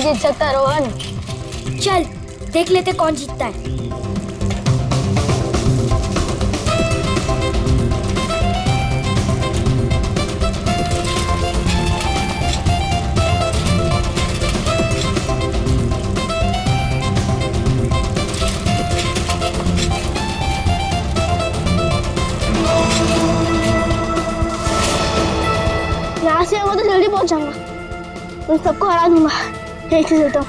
जीत सकता है रोहन। चल देख लेते कौन जीतता है। यहाँ से वो तो जल्दी पहुंच जाऊंगा, उन सबको हरा दूंगा। एक से चलता हूँ।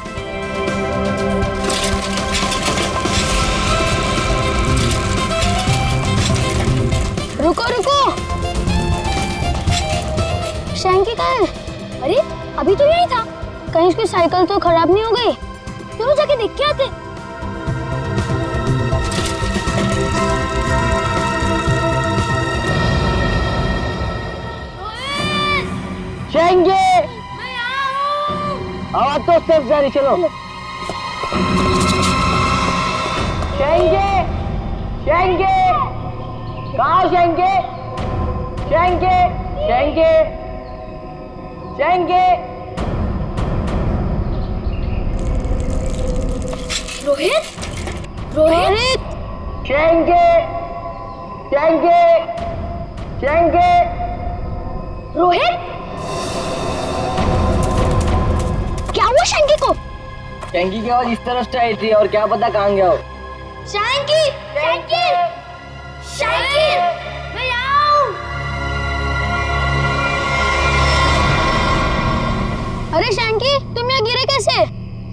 रुको रुको, शैंकी कहाँ है? अरे अभी तो यही था। कहीं उसकी साइकिल तो खराब नहीं हो गई? चलो जाके देख के आते। शैंकी, आवाज तो सिर्फ जारी, चलो। शैंकी, शैंकी, कहाँ हो शैंकी? शैंकी, शैंकी, शैंकी। रोहित, रोहित, शैंकी, शैंकी, शैंकी। रोहित, क्या हुआ शैंकी को? शैंकी की आवाज इस तरफ से आई थी और क्या पता कहाँ गया हो। शैंकी, शैंकी, शैंकी, मैं आऊं। अरे शैंकी, तुम यहाँ गिरे कैसे?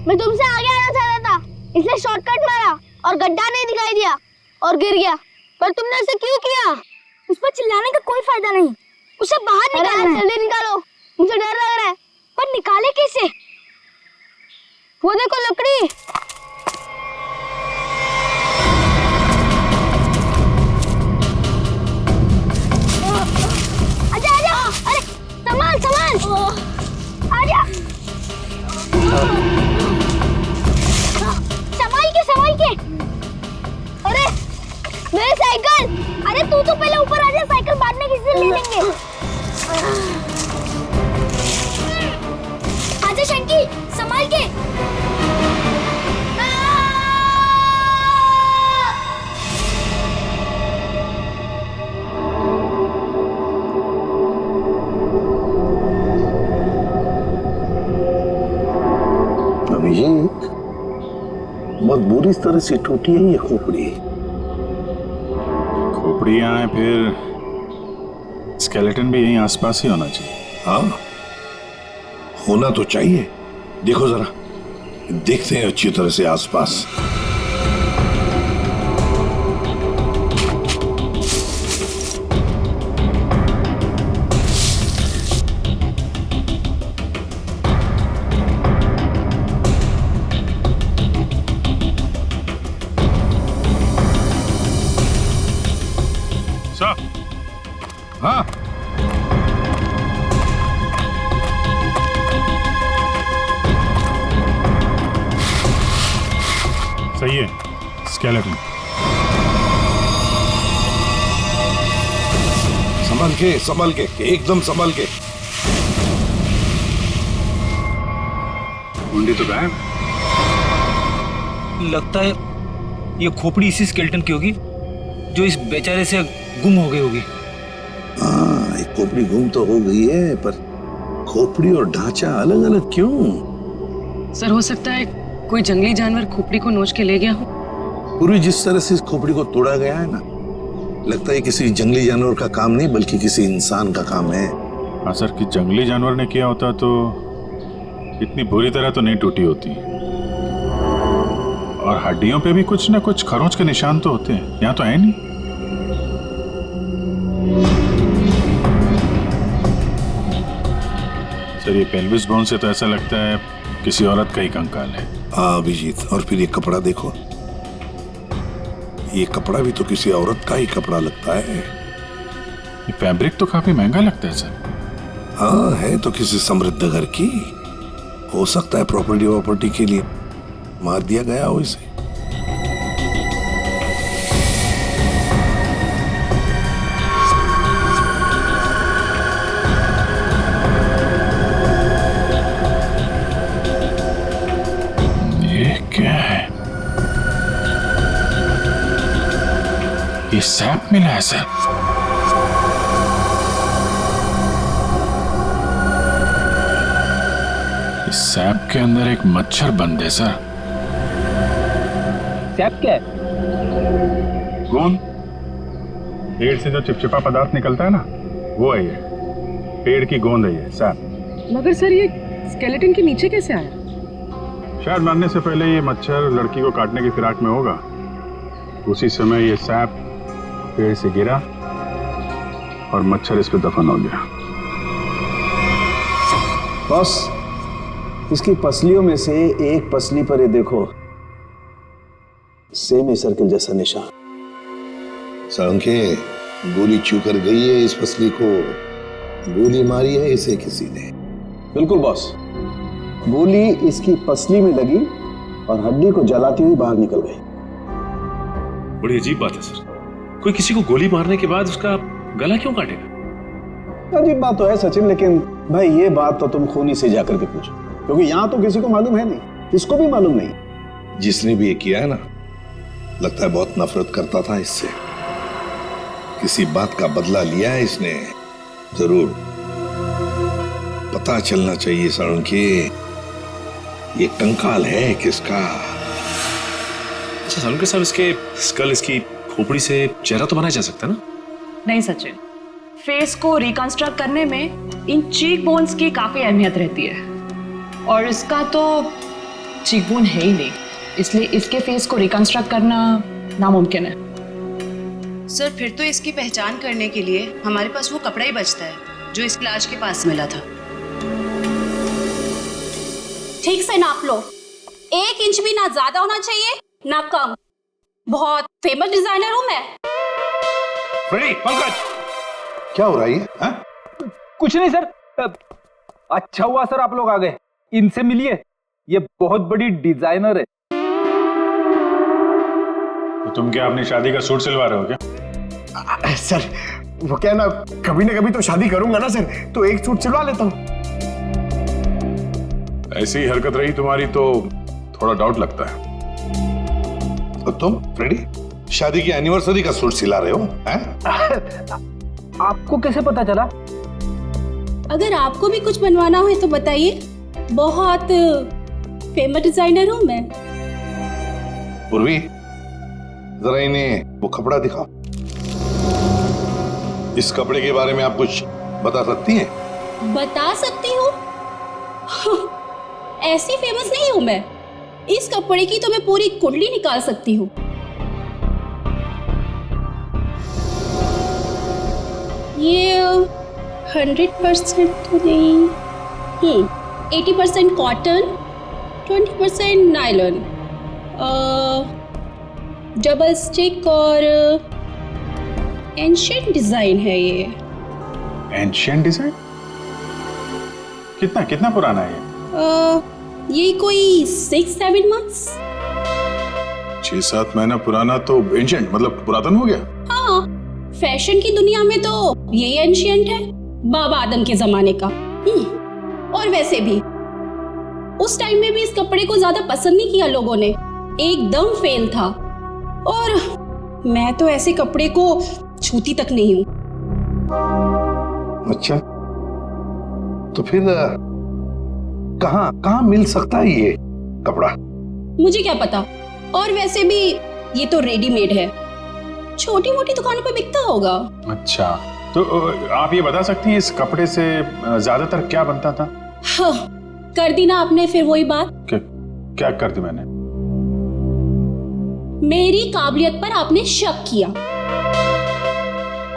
मैं तुमसे आगे आना चाहता था, इसलिए शॉर्टकट मारा और गड्ढा नहीं दिखाई दिया और गिर गया। पर तुमने ऐसे क्यों किया? उस पर चिल्लाने का कोई फायदा नहीं, उसे बाहर निकालना है। जल्दी निकालो, मुझे डर लग रहा है। पर निकाले कैसे? वो देखो लकड़ी। आजा आजा, अरे संभाल संभाल, आजा। संभाल के। अरे मेरी साइकिल। अरे तू तो पहले ऊपर आ जा, साइकिल बाद में किसी से ले लेंगे। आजा शैंकी, संभाल के। अभिषेक, बहुत बुरी तरह से टूटी है ये खोपड़ी। खोपड़ी यहाँ है, फिर स्केलेटन भी यहीं आसपास ही होना चाहिए। हाँ, होना तो चाहिए। देखो जरा, देखते हैं अच्छी तरह से आसपास। सर, हाँ, सही है, स्केलेटन। संभल के, एकदम संभल के। मुंडी तो गायब। लगता है ये खोपड़ी इसी स्केलेटन की होगी जो इस बेचारे से गुम हो गई होगी। हाँ, एक खोपड़ी गुम तो हो गई है, पर खोपड़ी और ढांचा अलग अलग क्यों? सर, हो सकता है कोई जंगली जानवर खोपड़ी को नोच के ले गया हो। पूरी जिस तरह से इस खोपड़ी को तोड़ा गया है ना, लगता है किसी जंगली जानवर का काम नहीं बल्कि किसी इंसान का काम है। हाँ सर, कि जंगली जानवर ने किया होता तो इतनी बुरी तरह तो नहीं टूटी होती। और हड्डियों पे भी कुछ ना कुछ खरोंच के निशान तो होते हैं, यहाँ तो है नहीं। सर, ये पेल्विस बोन से तो ऐसा लगता है किसी औरत का ही कंकाल है। हाँ अभिजीत, और फिर ये कपड़ा देखो, ये कपड़ा भी तो किसी औरत का ही कपड़ा लगता है। ये फैब्रिक तो काफी महंगा लगता है सर। हाँ, है तो किसी समृद्ध घर की, हो सकता है प्रॉपर्टी के लिए मार दिया गया हो इसे। ये सैप मिला है सर। इस सैप के अंदर एक मच्छर बंद है सर। सैप क्या है? गोंद, पेड़ से जो चिपचिपा पदार्थ निकलता है ना, वो है ये। पेड़ की गोंद है ये सैप। मगर सर ये स्केलेटन के नीचे कैसे आया? शायद मरने से पहले ये मच्छर लड़की को काटने की फिराक में होगा। उसी समय ये सैप पेड़ से गिरा और मच्छर इस पे दफन हो गया। बॉस, इसकी पसलियों में से एक पसली पर ये देखो, सेमी सर्किल जैसा निशान। साळुंखे, गोली छू कर गई है इस पसली को। गोली मारी है इसे किसी ने। बिल्कुल बॉस, गोली इसकी पसली में लगी और हड्डी को जलाती हुई बाहर निकल गई। बड़ी अजीब बात है सर, कोई किसी को गोली मारने के बाद उसका गला क्यों काटेगा? अजीब बात तो है सचिन, लेकिन भाई ये बात तो तुम खूनी से जाकर के पूछो, क्योंकि यहाँ तो किसी को मालूम है नहीं, इसको भी मालूम नहीं। जिसने भी ये किया है ना, लगता है बहुत नफरत करता था इससे। किसी बात का बदला लिया है इसने जरूर। पता चलना चाहिए साळुंखे, ये कंकाल है किसका। अच्छा साळुंखे साहब, इसके स्कल, इसकी खोपड़ी से चेहरा तो बनाया जा सकता है ना? नहीं सचिन, फेस को रिकंस्ट्रक्ट करने में इन चीक बोन्स की काफी अहमियत रहती है, और इसका तो चीक बोन है ही नहीं, इसलिए इसके फेस को रिकंस्ट्रक्ट करना नामुमकिन है। सर, फिर तो इसकी पहचान करने के लिए हमारे पास वो कपड़ा ही बचता है जो इस लाश के पास मिला था। ठीक से नाप लो, 1 इंच भी ना ज्यादा होना चाहिए ना कम। बहुत फेमस डिजाइनर हूं मैं। फ्रेडी, पंकज, क्या हो रहा है ये? कुछ नहीं सर। अच्छा हुआ सर आप लोग आ गए, इनसे मिलिए, ये बहुत बड़ी डिजाइनर है। तो तुम क्या अपनी शादी का सूट सिलवा रहे हो क्या? सर वो क्या ना कभी तो शादी करूंगा ना सर, तो एक सूट सिलवा लेता हूँ। ऐसी ही हरकत रही तुम्हारी तो थोड़ा डाउट लगता है। और तुम फ्रेडी, शादी की एनिवर्सरी का सूट सिला रहे हो हैं? आपको कैसे पता चला? अगर आपको भी कुछ बनवाना हो तो बताइए, बहुत फेमस डिजाइनर हूं मैं। पूर्वी, जरा इन्हें वो कपड़ा दिखाओ। इस कपड़े के बारे में आप कुछ बता सकती हैं? बता सकती हूँ? ऐसी फेमस नहीं हूं मैं। इस कपड़े की तो मैं पूरी कुंडली निकाल सकती हूँ। ये 100% तो नहीं, 80% कॉटन, 20% नायलॉन, डबल स्टिक और एंशिएंट डिजाइन है ये। Ancient design? कितना पुराना है ये कोई 6-7 मंथ्स। 6-7 महीना पुराना तो एंशिएंट मतलब पुरातन हो गया। हाँ, फैशन की दुनिया में तो ये एंशिएंट है, बाबा आदम के जमाने का। और वैसे भी उस टाइम में भी इस कपड़े को ज्यादा पसंद नहीं किया लोगों ने, एकदम फेल था। और मैं तो ऐसे कपड़े को छूती तक नहीं हूँ। अच्छा, तो फिर कहाँ मिल सकता है ये कपड़ा? मुझे क्या पता, और वैसे भी ये तो रेडीमेड है, छोटी मोटी दुकानों पे बिकता होगा। अच्छा, तो आप ये बता सकती हैं इस कपड़े से ज्यादातर क्या बनता था? हाँ, कर दी ना आपने फिर वही बात। क्या कर दी मैंने? मेरी काबिलियत पर आपने शक किया।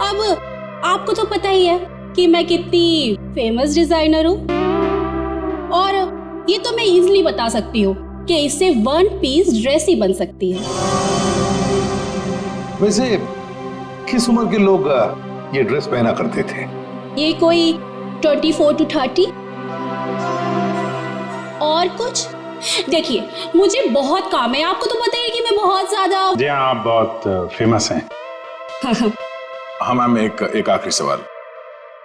अब आपको तो पता ही है कि मैं कितनी फेमस डिजाइनर हूँ, और ये तो मैं इजीली बता सकती हूँ कि इससे 1 पीस ड्रेस ही बन सकती है। वैसे किस उम्र के लोग ये ड्रेस पहना करते थे? ये कोई 24 to 30। और कुछ देखिए, मुझे बहुत काम है, आपको तो पता है कि मैं बहुत ज्यादा। जी हाँ, आप बहुत फेमस हैं। हाँ मैम, एक आखिरी सवाल।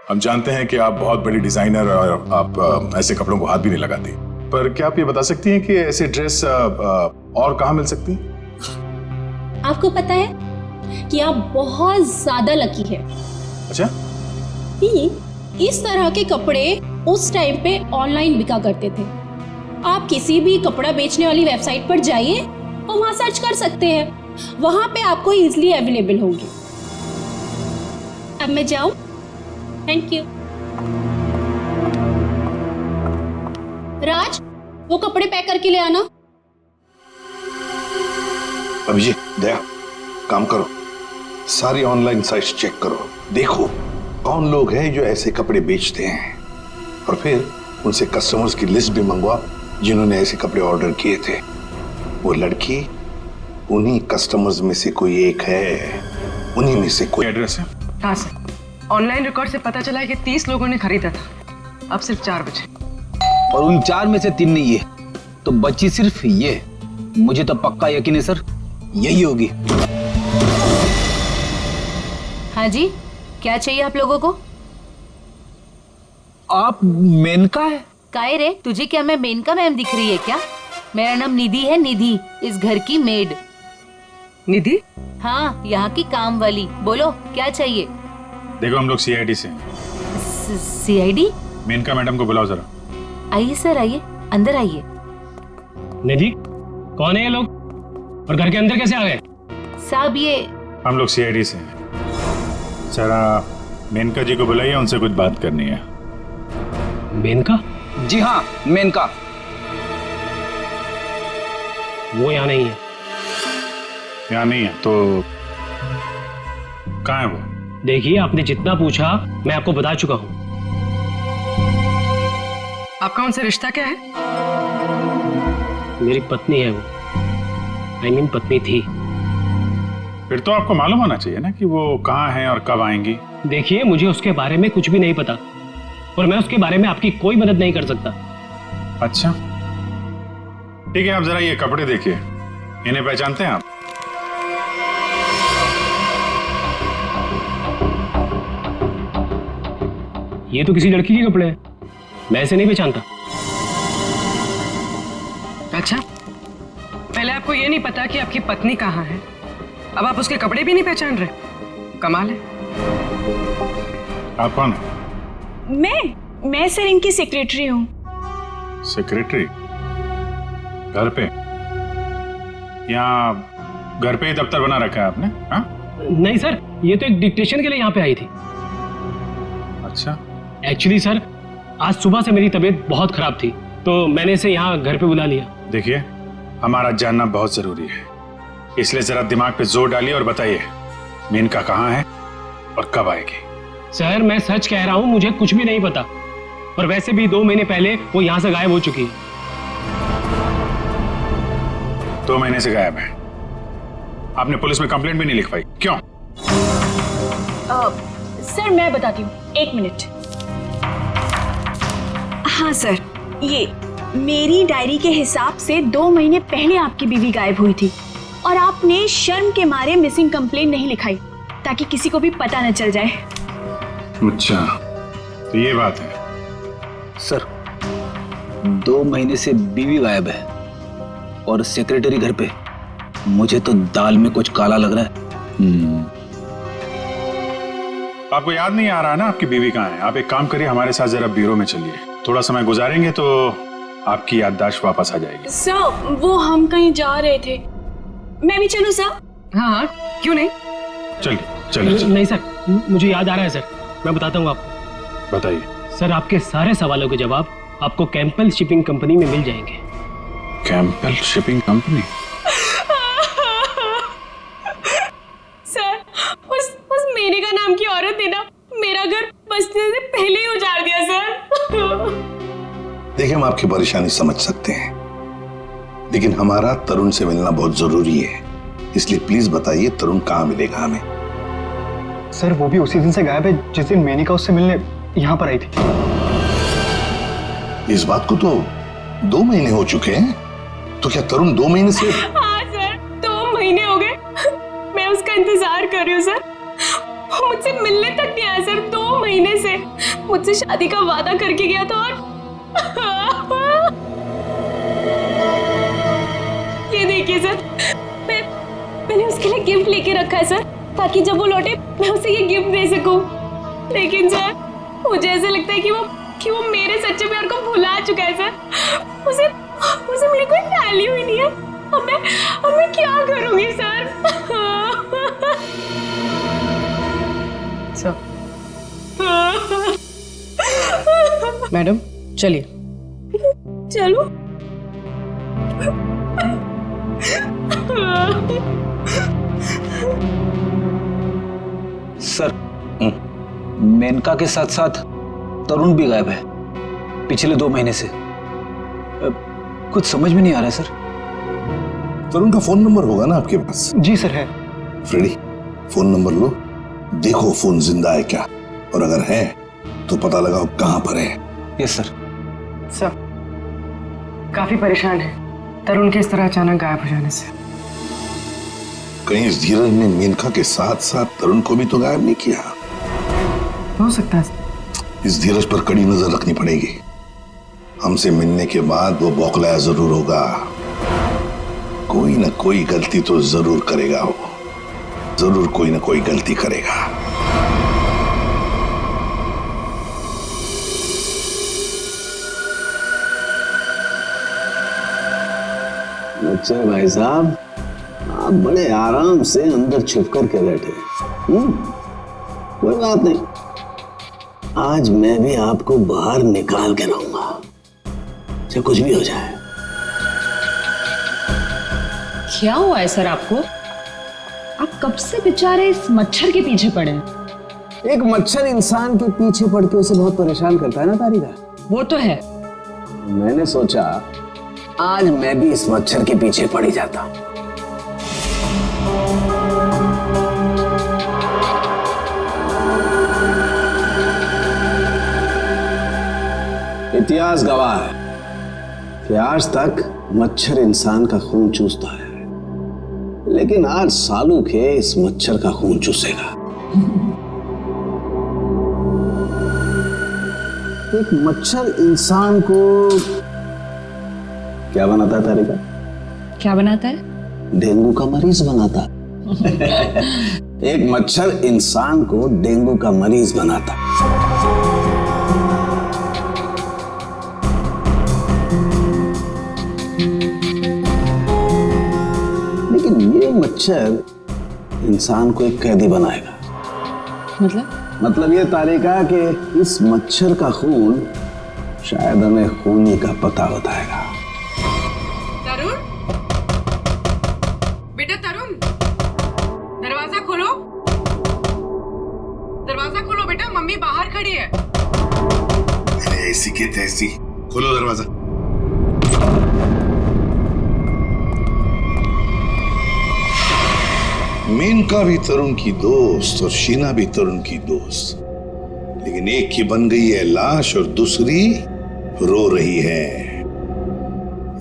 हम जानते हैं कि आप बहुत बड़ी डिजाइनर और आप ऐसे कपड़ों को हाथ भी नहीं लगाती, पर क्या आप ये बता सकती हैं कि ऐसी ड्रेस और कहाँ मिल सकती है? आपको पता है कि आप बहुत ज्यादा लकी है। अच्छा, इस तरह के कपड़े उस टाइम पे ऑनलाइन बिका करते थे। आप किसी भी कपड़ा बेचने वाली वेबसाइट पर जाइए और वहां सर्च कर सकते हैं, वहां पे आपको इजीली अवेलेबल होंगे। अब मैं जाऊं? Thank you. राज, वो कपड़े पैक करके ले आना। अभिजीत, दया, काम करो, सारी ऑनलाइन साइट्स चेक करो, देखो कौन लोग हैं जो ऐसे कपड़े बेचते हैं, और फिर उनसे कस्टमर्स की लिस्ट भी मंगवा जिन्होंने ऐसे कपड़े ऑर्डर किए थे। वो लड़की उन्हीं कस्टमर्स में से कोई एक है, उन्हीं में से कोई। एड्रेस है? हाँ सर, ऑनलाइन रिकॉर्ड से पता चला है कि 30 लोगों ने खरीदा था। अब सिर्फ 4 बचे, और उन 4 में से 3 नहीं है, तो बची सिर्फ ये। मुझे तो पक्का यकीन है सर, यही होगी। हाँ जी, क्या चाहिए आप लोगों को? आप मेनका है? काहे रे, तुझे क्या मैं मेनका मैम दिख रही है क्या? मेरा नाम निधि है, निधि, इस घर की मेड। निधि? हाँ, यहाँ की काम वाली। बोलो क्या चाहिए? देखो, हम लोग सीआईडी से। सीआईडी? मेनका मैडम को बुलाओ जरा। आइए सर, आइए, अंदर आइए। निधि, कौन है ये लोग और घर के अंदर कैसे आ गए? साहब, ये हम लोग सीआईडी से हैं। जरा मेनका जी को बुलाइए, उनसे कुछ बात करनी है। मेनका? जी हाँ, मेनका। वो यहाँ नहीं है। यहाँ नहीं है तो कहाँ है वो? देखिए, आपने जितना पूछा मैं आपको बता चुका हूँ। आपका उनसे रिश्ता क्या है? मेरी पत्नी है वो, I mean पत्नी थी। फिर तो आपको मालूम होना चाहिए ना कि वो कहाँ है और कब आएंगी। देखिए, मुझे उसके बारे में कुछ भी नहीं पता और मैं उसके बारे में आपकी कोई मदद नहीं कर सकता। अच्छा, ठीक है, आप जरा ये कपड़े देखिए, इन्हें पहचानते हैं आप? ये तो किसी लड़की के कपड़े हैं, मैं इसे नहीं पहचानता। अच्छा, पहले आपको ये नहीं पता कि आपकी पत्नी कहाँ है, अब आप उसके कपड़े भी नहीं पहचान रहे? कमाल है। आप कौन है? मैं सर इनकी सेक्रेटरी हूँ। सेक्रेटरी? घर पे? यहाँ घर पे ही दफ्तर बना रखा है आपने? हाँ? नहीं सर, ये तो एक डिक्टेशन के लिए यहाँ पे आई थी। अच्छा। एक्चुअली सर, आज सुबह से मेरी तबीयत बहुत खराब थी, तो मैंने इसे यहाँ घर पे बुला लिया। देखिए, हमारा जानना बहुत जरूरी है, इसलिए जरा दिमाग पे जोर डालिए और बताइए मेनका कहाँ है और कब आएगी। सर, मैं सच कह रहा हूँ, मुझे कुछ भी नहीं पता, और वैसे भी 2 महीने पहले वो यहाँ से गायब हो चुकी है। 2 महीने से गायब है? आपने पुलिस में कंप्लेंट भी नहीं लिखवाई, क्यों? सर मैं बताती हूँ, 1 मिनट। हाँ सर, ये मेरी डायरी के हिसाब से 2 महीने पहले आपकी बीवी गायब हुई थी और आपने शर्म के मारे मिसिंग कंप्लेंट नहीं लिखाई ताकि किसी को भी पता न चल जाए। अच्छा, तो ये बात है। सर, 2 महीने से बीवी गायब है और सेक्रेटरी घर पे। मुझे तो दाल में कुछ काला लग रहा है। आपको याद नहीं आ रहा ना आपकी बीवी कहाँ है? आप एक काम करिए, हमारे साथ जरा ब्यूरो में चलिए, थोड़ा समय गुजारेंगे तो आपकी याददाश्त वापस आ जाएगी। सर, वो हम कहीं जा रहे थे, मैं भी चलूं सर? हाँ, क्यों नहीं? चलिए। नहीं सर, मुझे याद आ रहा है सर, मैं बताता हूँ आपको। बताइए। सर, आपके सारे सवालों के जवाब आपको कैंपल शिपिंग कंपनी में मिल जाएंगे। कैंपल शिपिंग कंपनी? सर, उस मेनका नाम की औरत ने ना मेरा घर बसने से पहले ही उजाड़ दिया सर। देखिए, हम आपकी परेशानी समझ सकते हैं, लेकिन हमारा तरुण से मिलना बहुत जरूरी है, इसलिए प्लीज बताइए तरुण कहाँ मिलेगा हमें? सर, वो भी उसी दिन से गायब है जिस दिन मेनका उससे मिलने यहाँ पर आई थी। इस बात को तो 2 महीने हो चुके हैं, तो क्या तरुण 2 महीने से? हाँ सर, 2 महीने हो गए, मैं उसका इंतजार कर रही हूँ सर, वो मुझसे मिलने तक नहीं आया सर। 2 महीने से मुझसे शादी का वादा करके गया था और ये देखिए सर, मैंने उसके लिए गिफ्ट लेके रखा है सर, ताकि जब वो लौटे मैं उसे ये गिफ्ट दे सकूं। लेकिन सर मुझे ऐसा लगता है कि वो मेरे सच्चे प्यार को भुला चुका है सर। उसे मेरी कोई वैल्यू ही नहीं है। अब मैं क्या करूंगी सर? सर मैडम चलिए। चलो। सर मेनका के साथ साथ तरुण भी गायब है पिछले 2 महीने से। कुछ समझ में नहीं आ रहा है सर। तरुण का फोन नंबर होगा ना आपके पास? जी सर है। फ्रेडी फोन नंबर लो, देखो फोन जिंदा है क्या, और अगर है तो पता लगाओ कहां पर है। Yes sir. सर काफी परेशान है तरुण के इस तरह अचानक गायब हो जाने से। कहीं इस धीरज ने मेनका के साथ साथ तरुण को भी तो गायब नहीं किया? हो सकता है। इस धीरज पर कड़ी नजर रखनी पड़ेगी। हमसे मिलने के बाद वो बौखलाया जरूर होगा, कोई ना कोई गलती तो जरूर करेगा। वो जरूर कोई ना कोई गलती करेगा। अच्छा भाई साहब, आप बड़े आराम से अंदर छुप कर के बैठे। कोई बात नहीं, आज मैं भी आपको बाहर निकाल के रहूंगा, चाहे कुछ भी हो जाए। क्या हुआ है सर आपको? आप कब से बेचारे इस मच्छर के पीछे पड़े हैं? एक मच्छर इंसान के पीछे पड़ के उसे बहुत परेशान करता है ना तारिका। वो तो है। मैंने सोचा आज मैं भी इस मच्छर के पीछे पड़ ही जाता। इतिहास गवाह है कि आज तक मच्छर इंसान का खून चूसता है, लेकिन आज सालू के इस मच्छर का खून चूसेगा। एक मच्छर इंसान को क्या बनाता है तारिका? क्या बनाता है? डेंगू का मरीज बनाता। एक मच्छर इंसान को डेंगू का मरीज बनाता। लेकिन ये मच्छर इंसान को एक कैदी बनाएगा। मतलब ये तारिका कि इस मच्छर का खून शायद हमें खूनी का पता बताएगा। तरुण, बेटा तरुण, दरवाजा खोलो। दरवाजा खोलो बेटा, मम्मी बाहर खड़ी है। अरे ऐसी के तैसी, खोलो दरवाजा। मेनका भी तरुण की दोस्त और शीना भी तरुण की दोस्त, लेकिन एक की बन गई है लाश और दूसरी रो रही है।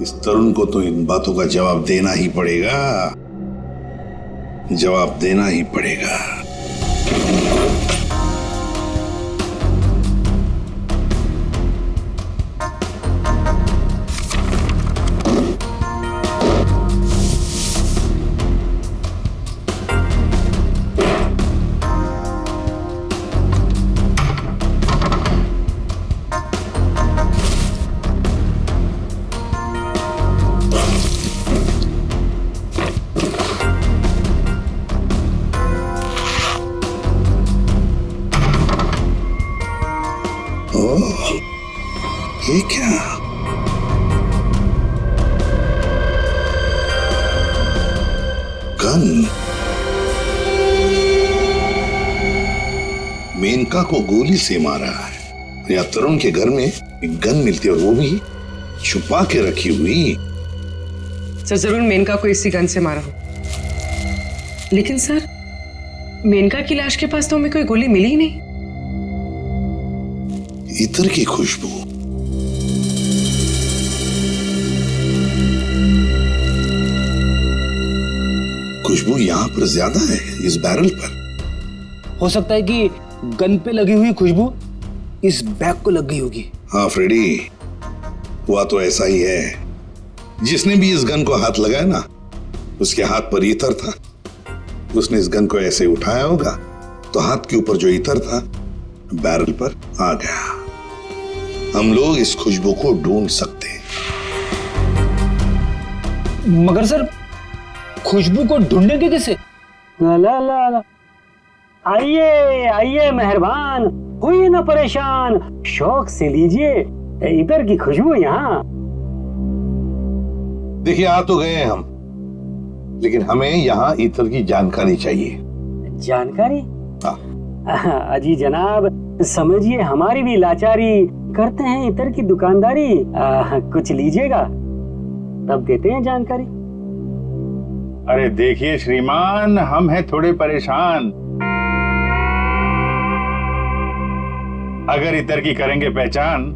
इस तरुण को तो इन बातों का जवाब देना ही पड़ेगा, जवाब देना ही पड़ेगा। ये क्या? गन। मेनका को गोली से मारा है या तरुण के घर में एक गन मिलती है और वो भी छुपा के रखी हुई। सर जरूर मेनका को इसी गन से मारा हो, लेकिन सर मेनका की लाश के पास तो हमें कोई गोली मिली ही नहीं। इत्र की खुशबू। खुशबू यहाँ पर ज्यादा है इस बैरल पर। हो सकता है कि गन पे लगी हुई खुशबू इस बैग को लग गई होगी। हाँ फ्रेडी, हुआ तो ऐसा ही है। जिसने भी इस गन को हाथ लगाया ना, उसके हाथ पर इत्र था उसने इस गन को ऐसे उठाया होगा तो हाथ के ऊपर जो इतर था बैरल पर आ गया। हम लोग इस खुशबू को ढूंढ सकते हैं। मगर सर, खुशबू को ढूंढेंगे कैसे? ला ला ला, आइए आइए मेहरबान, हुई ना परेशान, शौक से लीजिए इधर की खुशबू यहाँ। देखिए, आ तो गए हम, लेकिन हमें यहाँ इतर की जानकारी चाहिए। जानकारी? हाँ। अजी जनाब, समझिए हमारी भी लाचारी, करते हैं इतर की दुकानदारी। कुछ लीजिएगा तब देते हैं जानकारी। अरे देखिए श्रीमान, हम हैं थोड़े परेशान। अगर इतर की करेंगे पहचान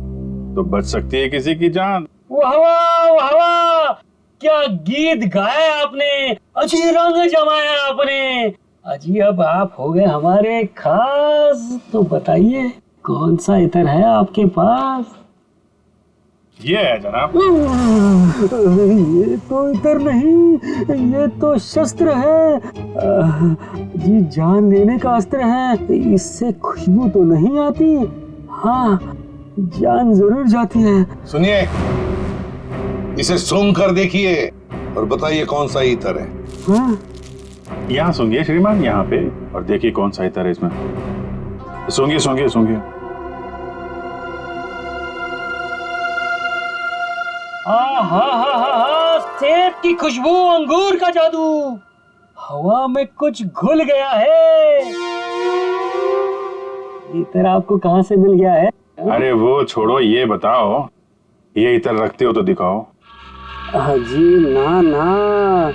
तो बच सकती है किसी की जान। वाह वाह वाह, क्या गीत गाया आपने, अजी रंग जमाया आपने। अजी अब आप हो गए हमारे खास, तो बताइए कौन सा इतर है आपके पास? ये है जनाब। ये तो इतर नहीं, ये तो शस्त्र है जी, जान लेने का अस्त्र है। इससे खुशबू तो नहीं आती, हाँ जान जरूर जाती है। सुनिए, इसे सूंघ कर देखिए और बताइए कौन सा इतर है। हाँ? यहाँ सूंघिए श्रीमान, यहाँ पे, और देखिए कौन सा इतर है इसमें। सूंघिए सूंघिए सूंघिए। सेब की खुशबू, अंगूर का जादू, हवा में कुछ घुल गया है। इतर आपको कहाँ से मिल गया है? अरे वो छोड़ो, ये बताओ, ये इतर रखते हो तो दिखाओ। जी ना ना,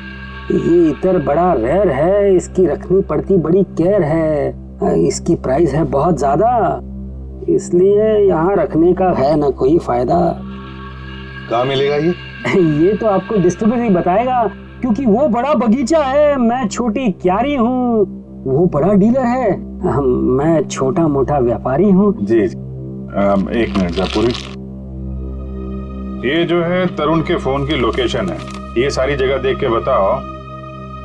ये इतर बड़ा रेयर है, इसकी रखनी पड़ती बड़ी केयर है, इसकी प्राइस है बहुत ज्यादा, इसलिए यहाँ रखने का है ना कोई फायदा। कहाँ मिलेगा ये? ये तो आपको डिस्ट्रीब्यूटर ही बताएगा, क्योंकि वो बड़ा बगीचा है, मैं छोटी क्यारी हूँ, वो बड़ा डीलर है, मैं छोटा मोटा व्यापारी हूँ। जी, एक मिनट जयपुरी, ये जो है तरुण के फोन की लोकेशन है, ये सारी जगह देख के बताओ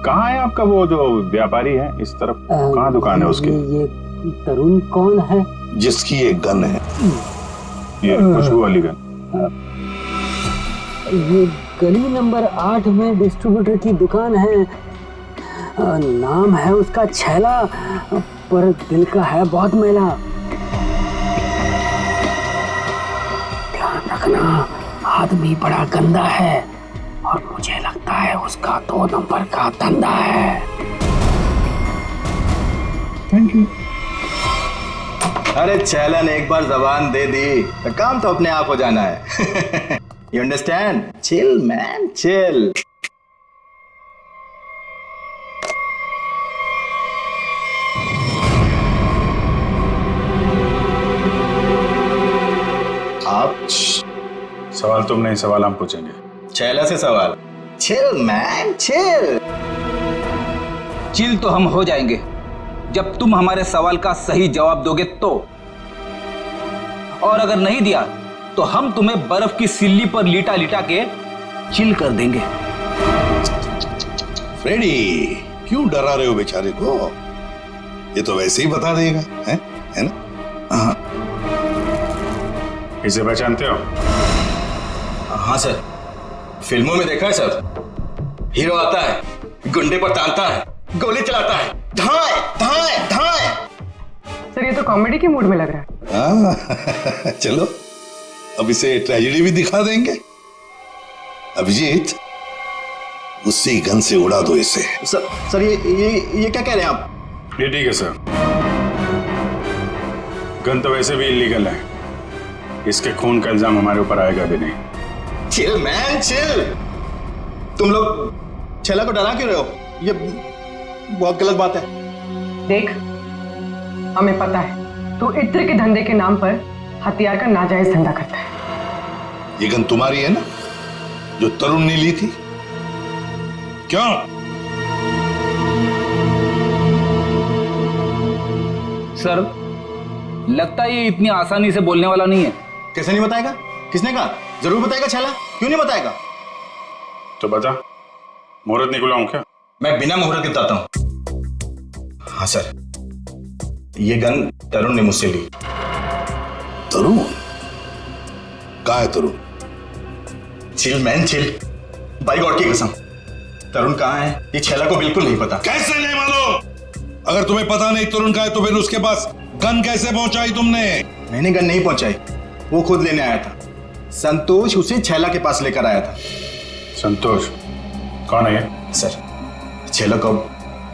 कहाँ है आपका वो जो व्यापारी है इस तरफ, कहाँ दुकान है उसकी? ये तरुण कौन है? जिसकी एक गन है। ये खुशबू वाली गन। ये गली नंबर 8 में डिस्ट्रीब्यूटर की दुकान है, नाम है उसका छैला, पर दिल का है बहुत मैला। ध्यान रखना, आदमी बड़ा गंदा है और मुझे लगता है उसका 2 नंबर का धंधा है। Thank you. अरे छैला ने एक बार जबान दे दी तो काम तो अपने आप हो जाना है। You understand? Chill, man, chill. आप सवाल तुम नहीं, सवाल हम पूछेंगे। छैला से सवाल। Chill, man, chill. चिल तो हम हो जाएंगे जब तुम हमारे सवाल का सही जवाब दोगे तो, और अगर नहीं दिया तो हम तुम्हें बर्फ की सिल्ली पर लिटा लिटा के चिल कर देंगे। फ्रेडी, क्यों डरा रहे हो बेचारे को? ये तो वैसे ही बता देगा, है ना? हाँ। इसे पहचानते हो? हाँ सर, फिल्मों में देखा है सर। हीरो आता है, गुंडे पर तानता है, गोली चलाता है, धाए धाए धाए। सर ये तो कॉमेडी के मूड में लग रहा है। चलो अब इसे ट्रेजेडी भी दिखा देंगे। अभिजीत, उसी गन से उड़ा दो इसे। सर ये क्या कह रहे हैं आप? ये ठीक है सर, गन तो वैसे भी इलीगल है, इसके खून का इल्जाम हमारे ऊपर आएगा भी नहीं। Chill man chill. तुम लोग छैला को डरा क्यों रहे हो? ये बहुत गलत बात है। देख, हमें पता है तू इत्र के धंधे के नाम पर हथियार का नाजायज धंधा करता है। ये गन तुम्हारी है ना, जो तरुण ने ली थी? क्यों? सर, लगता है ये इतनी आसानी से बोलने वाला नहीं है। कैसे नहीं बताएगा? किसने कहा? जरूर बताएगा छैला, क्यों नहीं बताएगा? तो बता, मुहूर्त निकलाऊं क्या? मैं बिना मुहूर्त के बताता हूं। हाँ सर, ये गन तरुण ने मुझसे ली। तरुण? कहाँ है Tarun? Chill man chill, by God की कसम, तरुण कहाँ है ये छैला को बिल्कुल नहीं पता। कैसे नहीं मालूम? अगर तुम्हें पता नहीं तरुण कहाँ है तो फिर उसके पास गन कैसे पहुंचाई तुमने? मैंने गन नहीं पहुंचाई, वो खुद लेने आया था। संतोष उसे छैला के पास लेकर आया था। संतोष कौन है ये? सर छैला को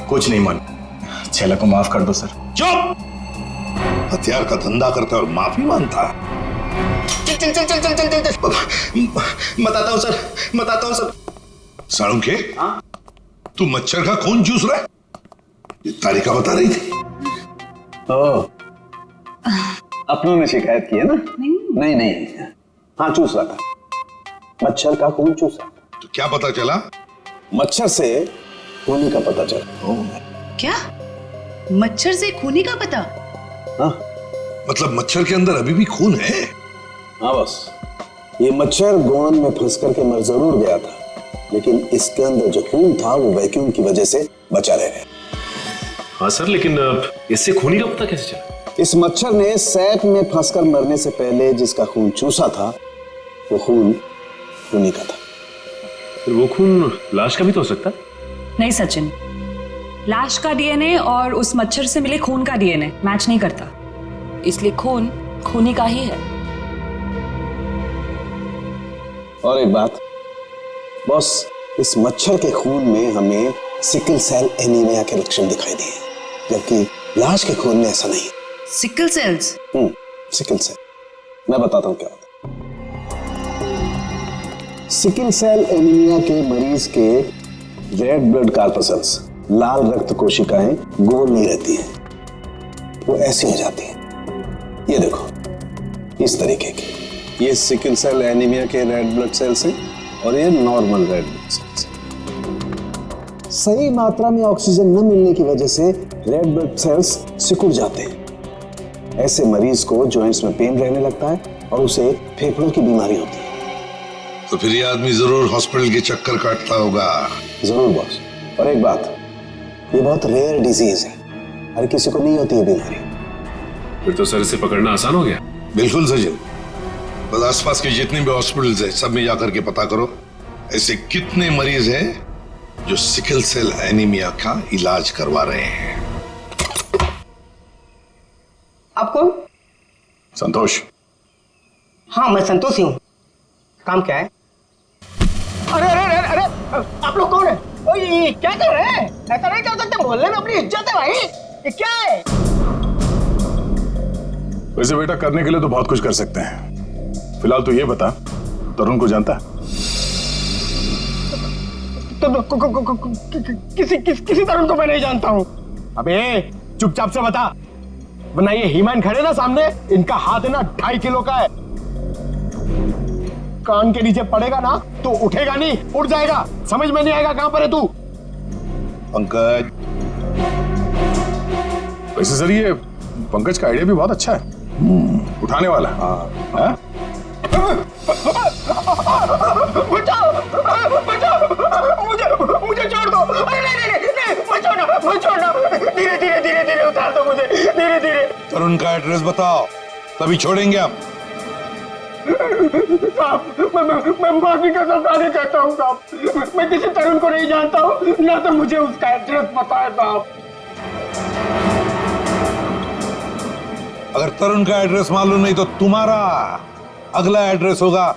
कुछ नहीं मालूम, छैला को माफ कर दो सर। चुप! हथियार का धंधा करता है और माफी मांगता है। चल चल चल चल चल चल चल, बताता हूँ सर, बताता हूँ सर। साळुंखे, तू मच्छर का खून चूस रहा है? ये तारिका बता रही थी। ओ, अपनों ने शिकायत की है ना? नहीं नहीं, हाँ चूस रहा था, मच्छर का खून चूस रहा था। तो क्या पता चला? मच्छर से खूनी का पता चला। क्या? मच्छर से खूनी का पता? हाँ, मतलब मच्छर के अंदर अभी भी खून है? हाँ बस, ये मच्छर गोंद में फंस करके मर जरूर गया था, लेकिन इसके अंदर जो खून था वो वैक्यूम की वजह से बचा रह गया। हाँ सर, लेकिन इससे खूनी का पता कैसे चला? इस मच्छर ने सैक में फंसकर मरने से पहले जिसका खून चूसा था वो खून खूनी का था। फिर वो खून लाश का भी तो हो सकता? नहीं सचिन, लाश का डीएनए और उस मच्छर से मिले खून का डीएनए मैच नहीं करता, इसलिए खून खूनी का ही है। और एक बात बॉस, इस मच्छर के खून में हमें सिकल सेल एनीमिया के लक्षण दिखाई दिए, जबकि लाश के खून में ऐसा नहीं। Sickle sales? सिकल सेल, मैं बताता हूं क्या होता है। सिकल सेल एनीमिया के मरीज के रेड ब्लड कार्पसल्स, लाल रक्त कोशिकाएं गोल नहीं रहती हैं, वो ऐसी हो जाती हैं। ये देखो, इस तरीके की, ये सिकल सेल एनीमिया के रेड ब्लड सेल्स हैं और ये नॉर्मल रेड ब्लड सेल्स। सही मात्रा में ऑक्सीजन न मिलने की वजह से रेड ब्लड सेल्स सिकुड़ जाते हैं। ऐसे मरीज को जॉइंट्स में पेन रहने लगता है और उसे फेफड़ों की बीमारी होती है। तो फिर ये आदमी जरूर हॉस्पिटल के चक्कर काटता होगा। जरूर बॉस। और एक बात, ये बहुत रेयर डिजीज है, हर किसी को नहीं होती है बीमारी। फिर तो सर इसे पकड़ना आसान हो गया। बिल्कुल सचिन, बस आसपास के जितने भी हॉस्पिटल्स हैं सब में जाकर के पता करो ऐसे कितने मरीज हैं जो सिकल सेल एनीमिया का इलाज करवा रहे हैं। आप कौन? संतोष। हाँ मैं संतोष ही हूँ। काम क्या है? अरे अरे अरे अरे, आप लोग कौन है? ओ ये क्या कर रहे हैं? ऐसा नहीं कर सकते, मोहल्ले में अपनी इज्जत है भाई। ये क्या है? वैसे बेटा करने के लिए तो बहुत कुछ कर सकते हैं। फिलहाल तो ये बता, तरुण को जानता है? किसी तरुण को मैं नहीं जानता हूँ। अबे चुपचाप से बता, वरना ये हीमैन खड़े ना सामने, इनका हाथ है ना 2.5 किलो का है। कान के नीचे पड़ेगा ना तो उठेगा नहीं, उड़ जाएगा। समझ में नहीं आएगा कहां पर है तू। पंकज। वैसे सर ये पंकज का आइडिया भी बहुत अच्छा है, उठाने वाला। हाँ बचाओ बचाओ, मुझे छोड़ दो। अरे नहीं मत छोड़ना, धीरे धीरे धीरे धीरे उतार दो मुझे, धीरे धीरे। तरुण का एड्रेस बताओ, तभी छोड़ेंगे हम। साहब मैं माफी का सवाल करता हूँ साहब, मैं किसी तरुण को नहीं जानता हूँ, ना तो मुझे उसका एड्रेस पता है साहब। अगर तरुण का एड्रेस मालूम नहीं तो तुम्हारा अगला एड्रेस होगा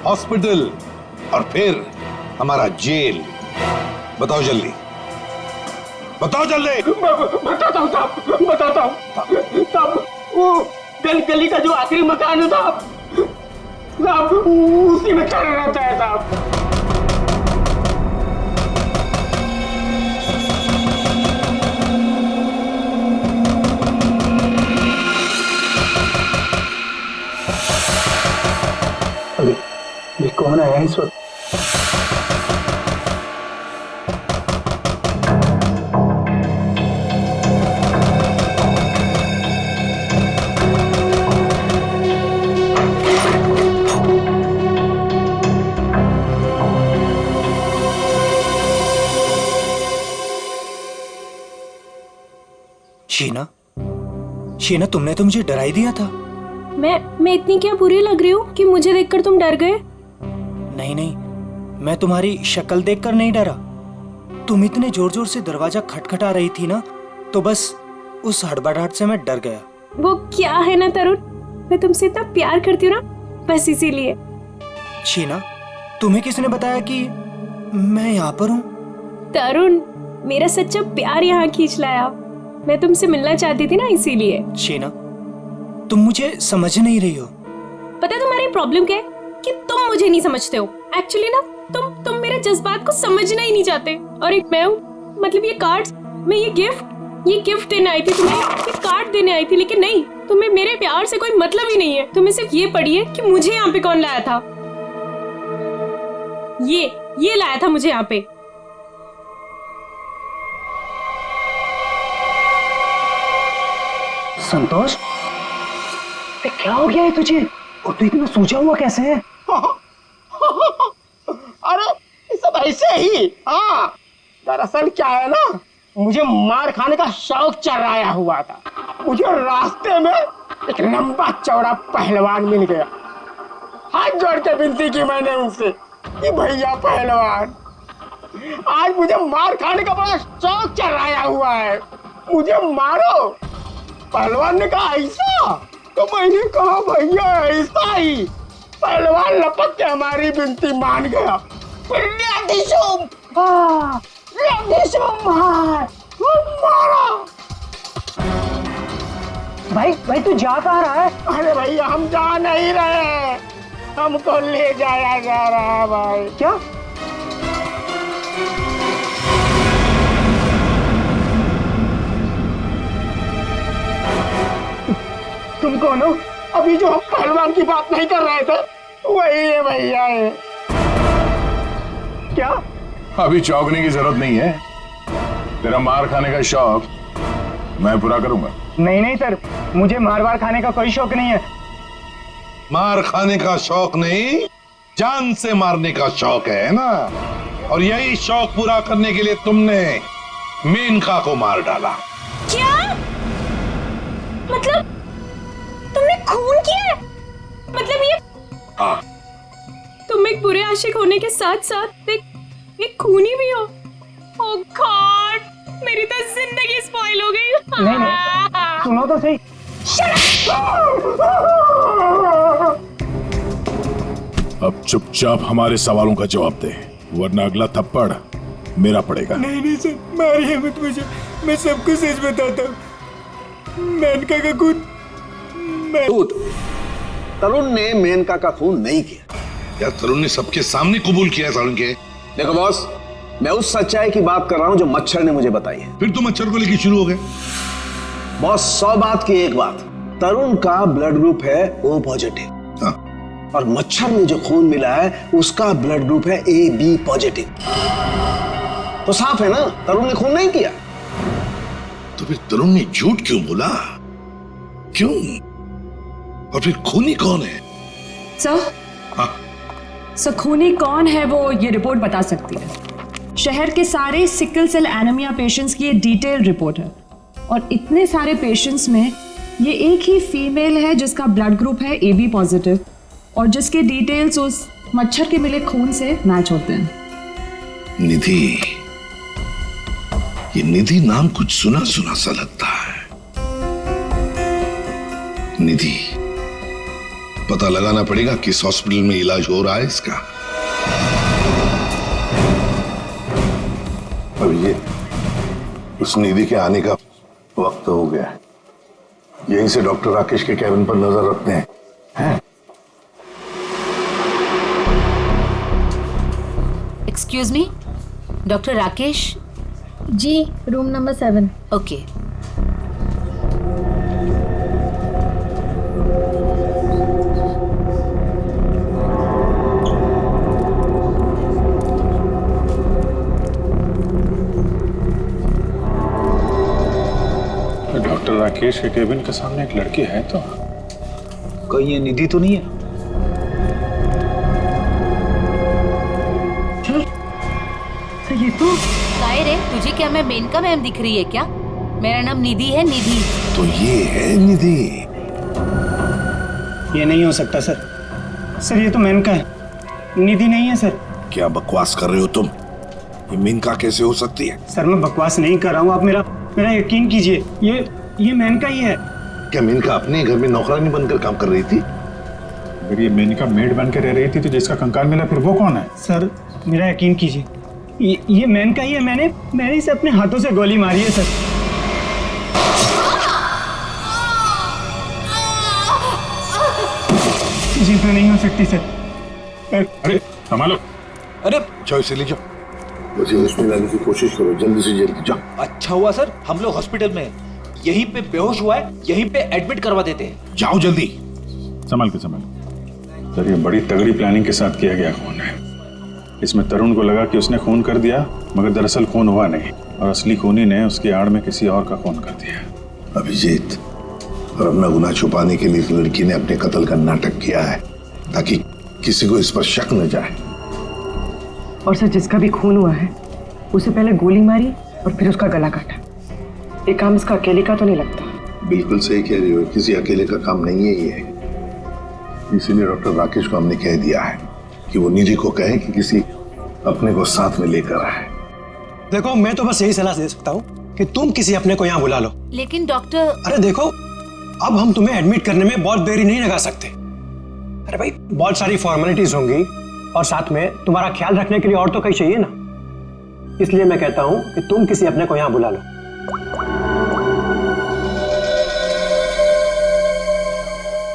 हॉस्पिटल और फिर हमारा जेल। बताओ जल्दी, बताओ जल्दी। बताता हूँ साहब, बताता हूँ साहब। वो गली का जो आखिरी मकान है साहब, उसी में चल रहता है साहब। अभी कौन आया इस वक्त? शीना, शीना तुमने तो मुझे डरा ही दिया था। मैं इतनी क्या बुरी लग रही हूँ कि मुझे देखकर तुम डर गए? नहीं नहीं, मैं तुम्हारी शक्ल देखकर नहीं डरा। तुम इतने जोर जोर से दरवाजा खटखटा रही थी ना, तो बस उस हड़बड़ाहट से मैं डर गया। वो क्या है ना तरुण, मैं तुमसे इतना प्यार करती हूँ ना, बस इसीलिए। शीना, तुम्हें किसने बताया कि मैं यहाँ पर हूँ? तरुण, मेरा सच्चा प्यार यहाँ खींच लाया। मैं तुमसे मिलना चाहती थी ना, इसीलिए। शीना, तुम मुझे समझ नहीं रही हो। पता है तुम्हारी प्रॉब्लम क्या है? कि तुम मुझे नहीं समझते हो। एक्चुअली ना तुम मेरे जज्बात को समझना ही नहीं चाहते। और एक मैं हूँ, मतलब ये कार्ड्स, मैं ये गिफ्ट देने आई थी तुम्हें, ये कार्ड देने आई थी, लेकिन नहीं, तुम्हें मेरे प्यार से कोई मतलब ही नहीं है। तुम्हें सिर्फ ये पड़ी है कि मुझे यहाँ पे कौन लाया था। ये लाया था मुझे यहाँ पे। संतोष, क्या हो गया है तुझे? और तू इतना सूझा हुआ कैसे है? अरे ये सब ऐसे ही। हाँ, दरअसल क्या है ना, मुझे मार खाने का शौक चढ़ाया हुआ था। मुझे रास्ते में एक लंबा चौड़ा पहलवान मिल गया। हाथ जोड़ के विनती की मैंने उनसे कि भैया पहलवान, आज मुझे मार खाने का बड़ा शौक चढ़ाया हुआ है, मुझे मारो। पहलवान ने कहा ऐसा? तो मैंने कहा भैया ऐसा ही। पहलवान लपक के हमारी विनती मान गया। मारा। भाई तू जा कहाँ रहा है? अरे भैया हम जा नहीं रहे, हमको ले जाया जा रहा है भाई। क्या? तुम कौन हो? अभी जो हम पहलवान की बात नहीं कर रहे थे वही है भैया। है क्या? अभी चौंकने की जरूरत नहीं है। तेरा मार खाने का शौक मैं पूरा करूंगा। नहीं सर, मुझे मार खाने का कोई शौक नहीं है। मार खाने का शौक नहीं, जान से मारने का शौक है ना? और यही शौक पूरा करने के लिए तुमने मेनका को मार डाला। क्या? मतलब तुमने खून किया है? मतलब ये? हाँ। तुम एक बुरे आशिक होने के साथ साथ एक खूनी भी हो। ओह गॉड, मेरी तो जिंदगी स्पॉइल हो गई। नहीं, सुनो तो सही। अब चुपचाप हमारे सवालों का जवाब दे, वरना अगला थप्पड़ मेरा पड़ेगा। नहीं सर, मारिए मत मुझे, मैं सबको सच बताता हूँ। मेनका का खून तरुण ने मेनका का खून नहीं किया। यार तरुण ने सबके सामने कबूल किया है तरुण के। देखो बॉस, मैं उस सच्चाई की बात कर रहा हूं जो मच्छर ने मुझे बताई है। फिर तो मच्छर को लेकर शुरू हो गए। बॉस 100 बात की एक बात, तरुण का ब्लड ग्रुप है O पॉजिटिव। हाँ। और मच्छर में जो खून मिला है उसका ब्लड ग्रुप है AB पॉजिटिव। तो साफ है ना, तरुण ने खून नहीं किया। तो फिर तरुण ने झूठ क्यों बोला? क्यों? और फिर खूनी कौन है? सर खूनी कौन है वो ये रिपोर्ट बता सकती है। शहर के सारे सिकल सेल एनीमिया पेशेंट्स की ये डिटेल रिपोर्ट है, और इतने सारे पेशेंट्स में ये एक ही फीमेल है जिसका ब्लड ग्रुप है AB पॉजिटिव, और जिसके डिटेल्स उस मच्छर के मिले खून से मैच होते हैं। निधि, ये निधि नाम कुछ सुना सुना सा लगता है। निधि, पता लगाना पड़ेगा किस हॉस्पिटल में इलाज हो रहा है इसका। अब ये उस निधि के आने का वक्त हो गया है। यहीं से डॉक्टर राकेश के कैबिन पर नजर रखते हैं। Excuse me, doctor Rakesh? जी, room number 7। Okay. Doctor Rakesh के केबिन के सामने एक लड़की है, तो कहीं ये निधि तो नहीं है? ये तो रे, तुझे क्या मैं मेनका मैम दिख रही है क्या? मेरा नाम निधि है, निधि। तो ये है निधि। ये नहीं हो सकता सर। सर ये तो मेनका है, निधि नहीं है सर। क्या बकवास कर रहे हो तुम? ये मेनका कैसे हो सकती है? सर मैं बकवास नहीं कर रहा हूँ, आप मेरा यकीन कीजिए। ये मेनका ही है। क्या मेनका अपने घर में नौकरानी बनकर काम कर रही थी? अगर ये मेनका मेड बन के रह रही थी तो जिसका कंकाल मिला फिर वो कौन है? सर मेरा यकीन कीजिए, ये मेनका ही है। मैंने इसे अपने हाथों से गोली मारी है सर। जीतना नहीं हो सकती सर। अरे संभालो। अरे जाओ इसे ले जाओ। मुझे उसमें लाने की कोशिश करो, जल्दी से जल्दी जाओ। अच्छा हुआ सर हम लोग हॉस्पिटल में हैं। यहीं पे बेहोश हुआ है, यहीं पे एडमिट करवा देते हैं। जाओ जल्दी। संभाल के संभालो। सर ये बड़ी तगड़ी प्लानिंग के साथ किया गया खून है। इसमें तरुण को लगा कि उसने खून कर दिया, मगर दरअसल खून हुआ नहीं और असली खूनी ने उसकी आड़ में किसी और का खून कर दिया। अभिजीत, और अपना गुनाह छुपाने के लिए इस लड़की ने अपने कत्ल का नाटक किया है ताकि किसी को इस पर शक न जाए। और सर जिसका भी खून हुआ है उसे पहले गोली मारी और फिर उसका गला काटा। ये काम इसका अकेले का तो नहीं लगता। बिल्कुल सही कह रही हो, किसी अकेले का काम नहीं है ये। इसीलिए डॉक्टर राकेश को हमने कह दिया है कि वो निधि को कहे कि किसी अपने को साथ में लेकर आए। देखो मैं तो बस यही सलाह दे सकता हूँ कि तुम किसी अपने को यहाँ बुला लो। लेकिन डॉक्टर। अरे देखो, अब हम तुम्हें एडमिट करने में बहुत देरी नहीं लगा सकते। अरे भाई बहुत सारी फॉर्मेलिटीज होंगी और साथ में तुम्हारा ख्याल रखने के लिए और तो कहीं चाहिए ना। इसलिए मैं कहता हूँ कि तुम किसी अपने को यहाँ बुला लो।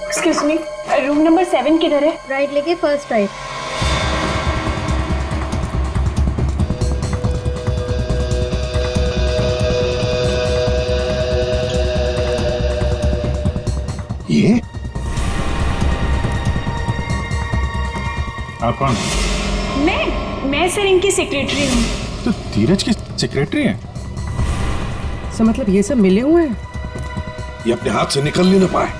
एक्सक्यूज मी, रूम नंबर 7 किधर है? राइट लेके फर्स्ट राइट। ये आप कौन? मैं सर इनकी सेक्रेटरी हूँ। तो धीरज की सेक्रेटरी है? सर मतलब ये सब मिले हुए हैं? ये अपने हाथ से निकल नहीं पाए।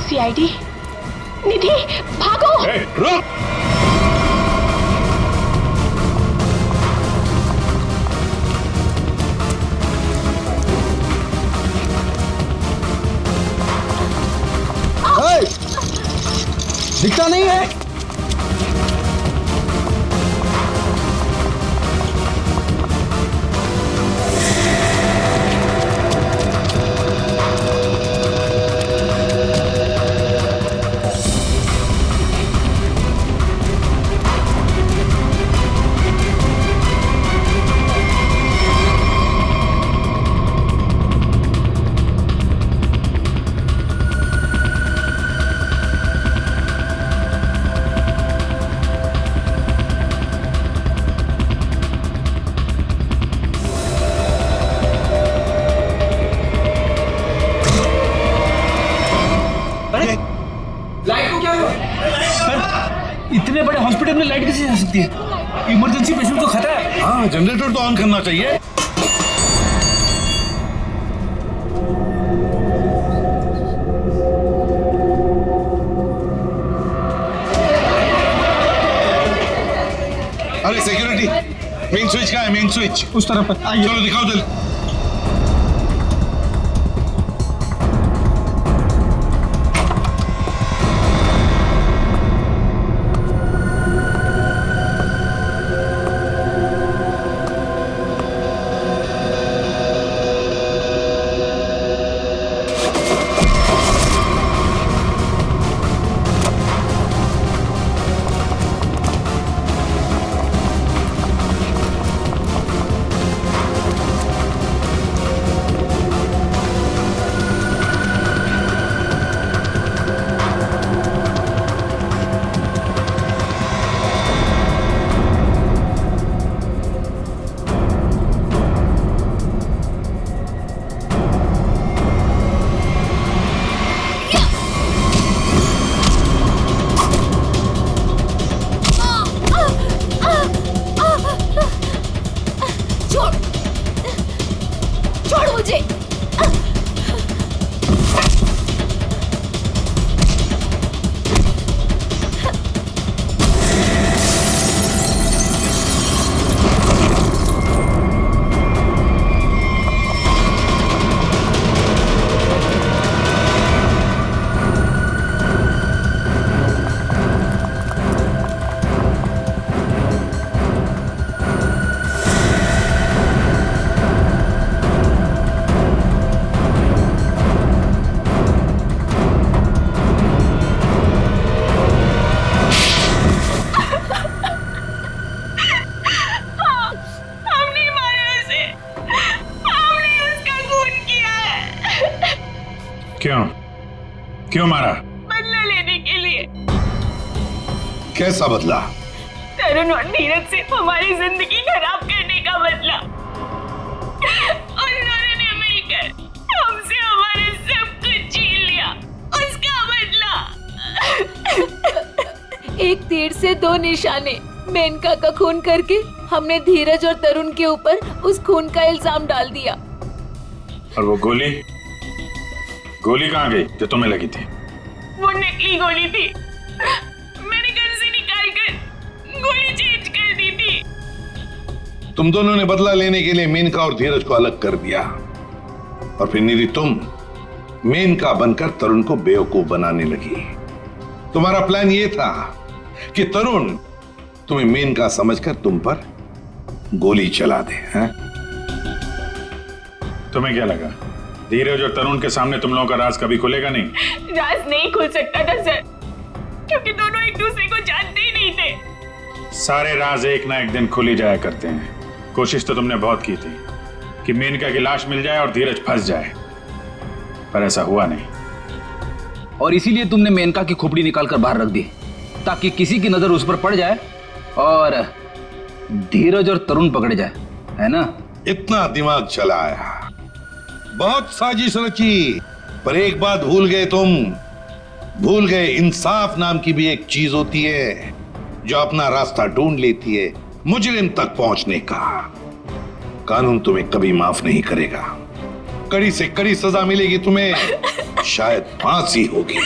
सीआईडी। निधि भागो। रुक। दिखता नहीं है। लाइट को क्या हुआ? सर इतने बड़े हॉस्पिटल में लाइट कैसे जा सकती है? इमरजेंसी पेशेंट को खतरा है। हाँ जनरेटर तो ऑन करना चाहिए। अरे सिक्योरिटी, मेन स्विच कहाँ है? मेन स्विच उस तरफ पर। आइए। चलो दिखाओ जल्दी। क्यों क्यों मारा? बदला लेने के लिए। कैसा बदला? तरुण और नीरज से हमारी जिंदगी खराब करने का बदला। और उन्होंने मिलकर हमसे हमारे सब कुछ छीन लिया, उसका बदला। एक तीर से दो निशाने। मेनका का खून करके हमने धीरज और तरुण के ऊपर उस खून का इल्जाम डाल दिया। और वो गोली कहाँ गई जो तुम्हें लगी थी? वो नकली गोली थी, मैंने घर से निकाल कर गोली चेंज कर दी थी। तुम दोनों ने बदला लेने के लिए मेनका और धीरज को अलग कर दिया, और फिर निधि तुम मेनका बनकर तरुण को बेवकूफ बनाने लगी। तुम्हारा प्लान यह था कि तरुण तुम्हें मेनका समझकर तुम पर गोली चला दे। हैं? तुम्हें क्या लगा धीरज और तरुण के सामने तुम लोगों का राज कभी खुलेगा नहीं? राज नहीं खुल सकता था सर, क्योंकि दोनों एक दूसरे को जानते ही नहीं थे। सारे राज एक ना एक दिन खुल ही जाया करते हैं। कोशिश तो तुमने बहुत की थी कि मेनका की लाश मिल जाए और धीरज फंस जाए, पर ऐसा हुआ नहीं। और इसीलिए तुमने मेनका की खोपड़ी निकालकर बाहर रख दी, ताकि किसी की नजर उस पर पड़ जाए और धीरज और तरुण पकड़े जाए, है ना? इतना दिमाग चलाया, बहुत साजिश रची, पर एक बात भूल गए तुम। भूल गए इंसाफ नाम की भी एक चीज होती है जो अपना रास्ता ढूंढ लेती है मुजरिम तक पहुंचने का। कानून तुम्हें कभी माफ नहीं करेगा, कड़ी से कड़ी सजा मिलेगी तुम्हें, शायद फांसी होगी।